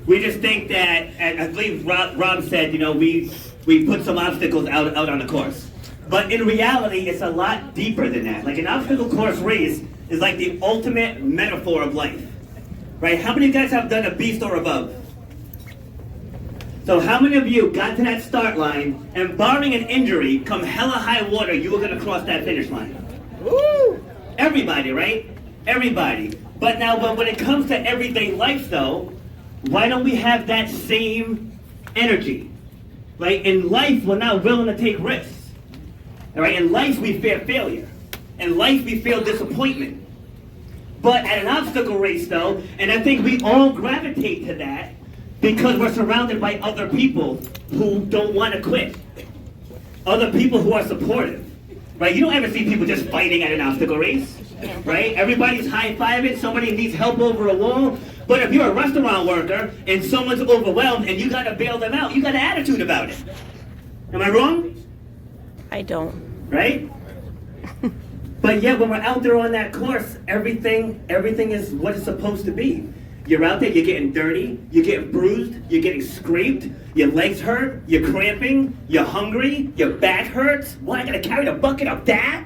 We just think that, and I believe Rob said, we put some obstacles out on the course. But in reality, it's a lot deeper than that. Like an obstacle course race is like the ultimate metaphor of life. Right? How many of you guys have done a beast or above? So how many of you got to that start line and barring an injury, come hella high water, you were gonna cross that finish line? Woo! Everybody, right? Everybody. But now when it comes to everyday life though, why don't we have that same energy? Like in life, we're not willing to take risks. All right? In life, we fear failure. In life, we feel disappointment. But at an obstacle race though, and I think we all gravitate to that because we're surrounded by other people who don't want to quit. Other people who are supportive. Right? You don't ever see people just fighting at an obstacle race. Right? Everybody's high-fiving, somebody needs help over a wall. But if you're a restaurant worker and someone's overwhelmed and you gotta bail them out, you got an attitude about it. Am I wrong? I don't. Right? But yet when we're out there on that course, everything is what it's supposed to be. You're out there, you're getting dirty, you're getting bruised, you're getting scraped, your legs hurt, you're cramping, you're hungry, your back hurts. What, I gotta carry the bucket of that?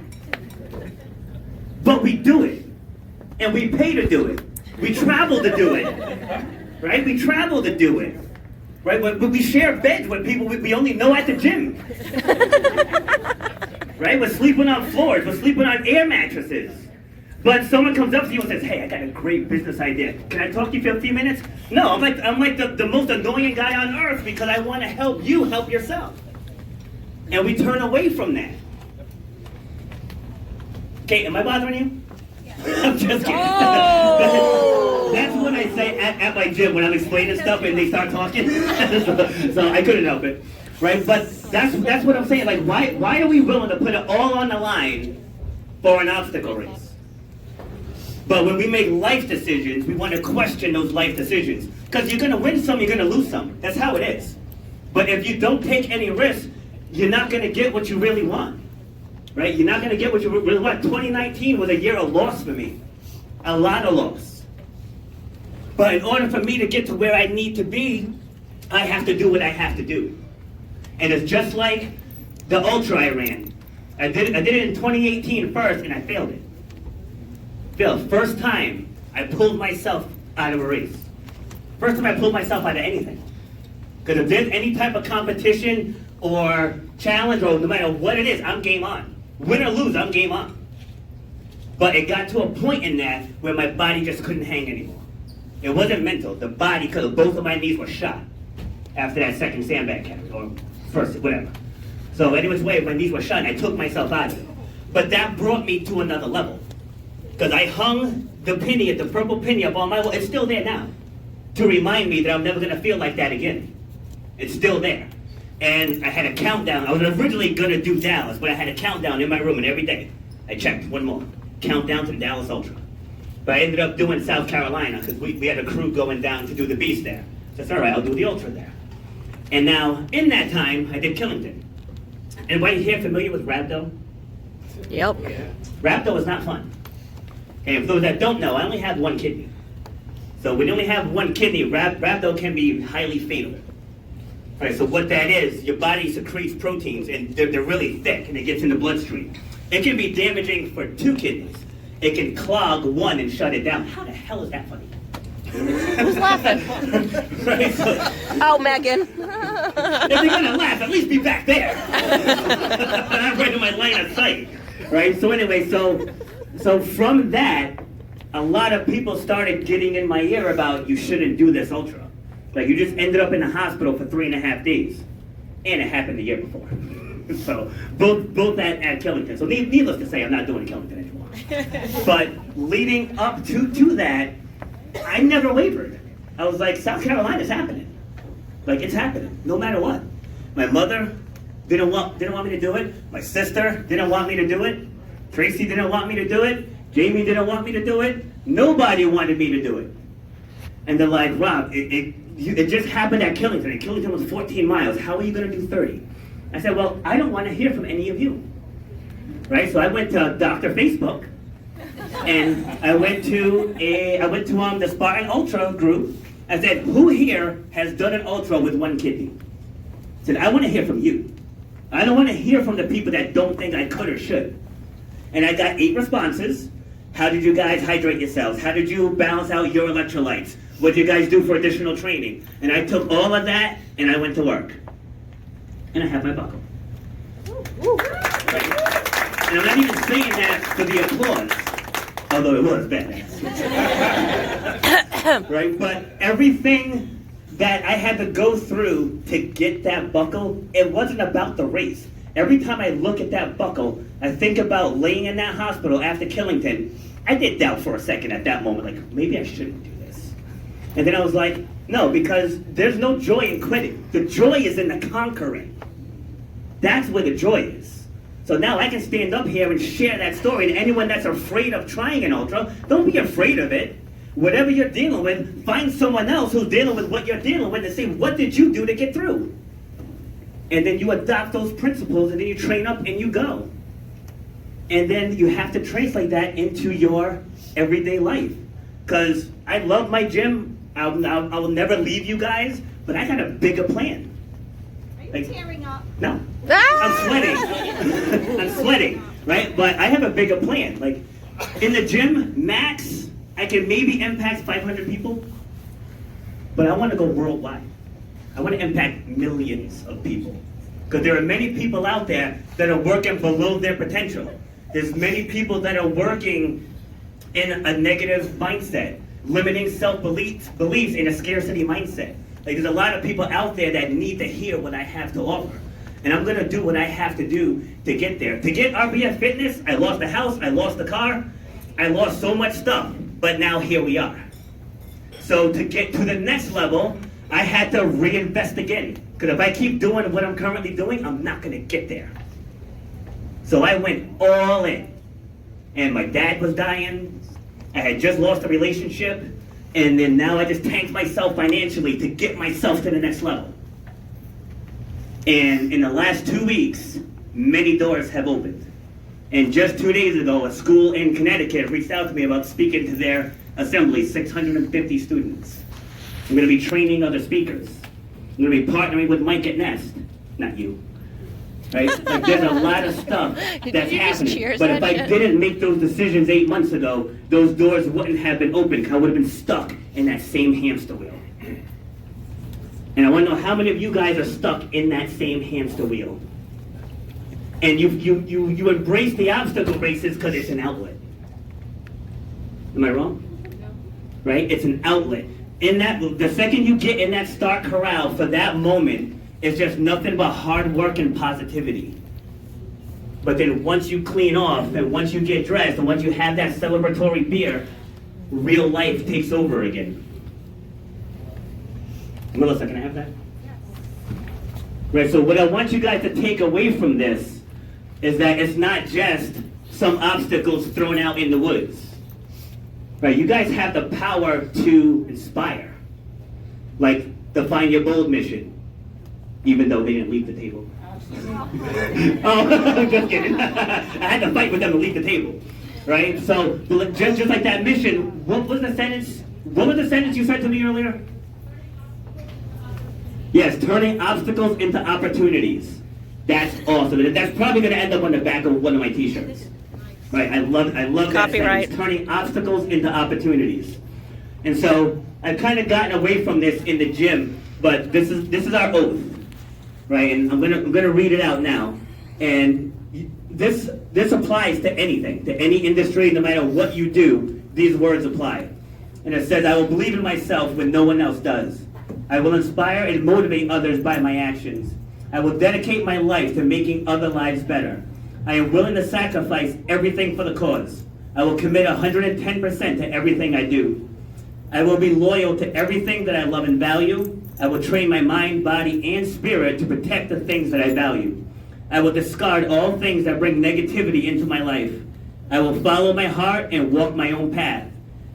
But we do it. And we pay to do it. We travel to do it. Right? We travel to do it. Right? But we share beds with people we only know at the gym. Right? We're sleeping on floors. We're sleeping on air mattresses. But someone comes up to you and says, hey, I got a great business idea. Can I talk to you for a few minutes? No, I'm like the most annoying guy on earth because I want to help you help yourself. And we turn away from that. Okay, am I bothering you? Yeah. I'm just kidding. Oh! That's what I say at my gym when I'm explaining stuff and they start talking. so I couldn't help it. Right? But that's what I'm saying. Like, why are we willing to put it all on the line for an obstacle race? But when we make life decisions, we want to question those life decisions. Because you're going to win some, you're going to lose some. That's how it is. But if you don't take any risks, you're not going to get what you really want. Right? You're not going to get what you really want. 2019 was a year of loss for me. A lot of loss. But in order for me to get to where I need to be, I have to do what I have to do. And it's just like the ultra I ran. I did it in 2018 first, and I failed it. First time I pulled myself out of a race. First time I pulled myself out of anything. Because if there's any type of competition or challenge, or no matter what it is, I'm game on. Win or lose, I'm game on. But it got to a point in that where my body just couldn't hang anymore. It wasn't mental. The body, because both of my knees were shot after that second sandbag catch, or first, whatever. So anyways, my knees were shot, and I took myself out of it. But that brought me to another level. Because I hung the penny, the purple penny up on my wall. It's still there now. To remind me that I'm never going to feel like that again. It's still there. And I had a countdown. I was originally going to do Dallas, but I had a countdown in my room, and every day I checked one more. Countdown to the Dallas Ultra. But I ended up doing South Carolina because we had a crew going down to do the Beast there. So I said, all right, I'll do the Ultra there. And now, in that time, I did Killington. Anybody here familiar with Rhabdo? Yep. Rhabdo is not fun. Okay, for those that don't know, I only have one kidney. So when you only have one kidney, rhabdo can be highly fatal. All right, so what that is, your body secretes proteins, and they're really thick, and it gets in the bloodstream. It can be damaging for 2 kidneys. It can clog one and shut it down. How the hell is that funny? Who's laughing? Right, so, oh, Megan. if they're gonna laugh, at least be back there. I'm right in my line of sight. Right, so anyway, so from that, a lot of people started getting in my ear about you shouldn't do this ultra. Like you just ended up in the hospital for 3.5 days. And it happened the year before. So both at Killington. So needless to say, I'm not doing Killington anymore. But leading up to that, I never wavered. I was like, South Carolina's happening. Like it's happening, no matter what. My mother didn't want me to do it. My sister didn't want me to do it. Tracy didn't want me to do it. Jamie didn't want me to do it. Nobody wanted me to do it. And they're like, Rob, it just happened at Killington. And Killington was 14 miles. How are you going to do 30? I said, well, I don't want to hear from any of you. Right? So I went to Dr. Facebook. And I went to the Spartan Ultra group. I said, who here has done an ultra with one kidney? I said, I want to hear from you. I don't want to hear from the people that don't think I could or should. And I got 8 responses. How did you guys hydrate yourselves? How did you balance out your electrolytes? What did you guys do for additional training? And I took all of that and I went to work. And I have my buckle. Right? And I'm not even saying that for the applause, although it was badass. Right? But everything that I had to go through to get that buckle, it wasn't about the race. Every time I look at that buckle, I think about laying in that hospital after Killington. I did doubt for a second at that moment, like, maybe I shouldn't do this. And then I was like, no, because there's no joy in quitting. The joy is in the conquering. That's where the joy is. So now I can stand up here and share that story to anyone that's afraid of trying an ultra. Don't be afraid of it. Whatever you're dealing with, find someone else who's dealing with what you're dealing with and say, what did you do to get through? And then you adopt those principles and then you train up and you go. And then you have to translate that into your everyday life. Because I love my gym. I will never leave you guys, but I got a bigger plan. Are you tearing up? No. I'm sweating. I'm sweating, right? But I have a bigger plan. Like, in the gym, max, I can maybe impact 500 people, but I want to go worldwide. I want to impact millions of people. Because there are many people out there that are working below their potential. There's many people that are working in a negative mindset, limiting self-beliefs in a scarcity mindset. Like, there's a lot of people out there that need to hear what I have to offer. And I'm gonna do what I have to do to get there. To get RBF Fitness, I lost the house, I lost the car, I lost so much stuff, but now here we are. So to get to the next level, I had to reinvest again. Because if I keep doing what I'm currently doing, I'm not gonna get there. So I went all in. And my dad was dying, I had just lost a relationship, and then now I just tanked myself financially to get myself to the next level. And in the last 2 weeks, many doors have opened. And just 2 days ago, a school in Connecticut reached out to me about speaking to their assembly, 650 students. I'm gonna be training other speakers. I'm gonna be partnering with Mike at Nest, not you. Right? Like, there's a lot of stuff that's happening. But if I didn't make those decisions 8 months ago, those doors wouldn't have been open. I would have been stuck in that same hamster wheel. And I want to know how many of you guys are stuck in that same hamster wheel. And you embrace the obstacle races because it's an outlet. Am I wrong? No. Right? It's an outlet. In that, the second you get in that start corral for that moment, it's just nothing but hard work and positivity. But then once you clean off, and once you get dressed, and once you have that celebratory beer, real life takes over again. Melissa, can I have that? Yes. Right, so what I want you guys to take away from this is that it's not just some obstacles thrown out in the woods. Right, you guys have the power to inspire. Like the Find Your Bold mission. Even though they didn't leave the table. Oh, just kidding. I had to fight with them to leave the table, right? So just like that mission, what was the sentence? What was the sentence you said to me earlier? Yes, turning obstacles into opportunities. That's awesome. That's probably going to end up on the back of one of my T-shirts. Right? I love that Copyright. sentence. Turning obstacles into opportunities. And so I've kind of gotten away from this in the gym, but this is our oath. Right, and I'm gonna read it out now, and this applies to anything, to any industry, no matter what you do. These words apply, and it says, "I will believe in myself when no one else does. I will inspire and motivate others by my actions. I will dedicate my life to making other lives better. I am willing to sacrifice everything for the cause. I will commit 110% to everything I do. I will be loyal to everything that I love and value. I will train my mind, body, and spirit to protect the things that I value. I will discard all things that bring negativity into my life. I will follow my heart and walk my own path.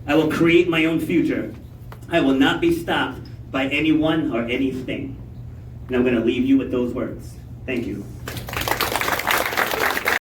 I will create my own future. I will not be stopped by anyone or anything." And I'm going to leave you with those words. Thank you.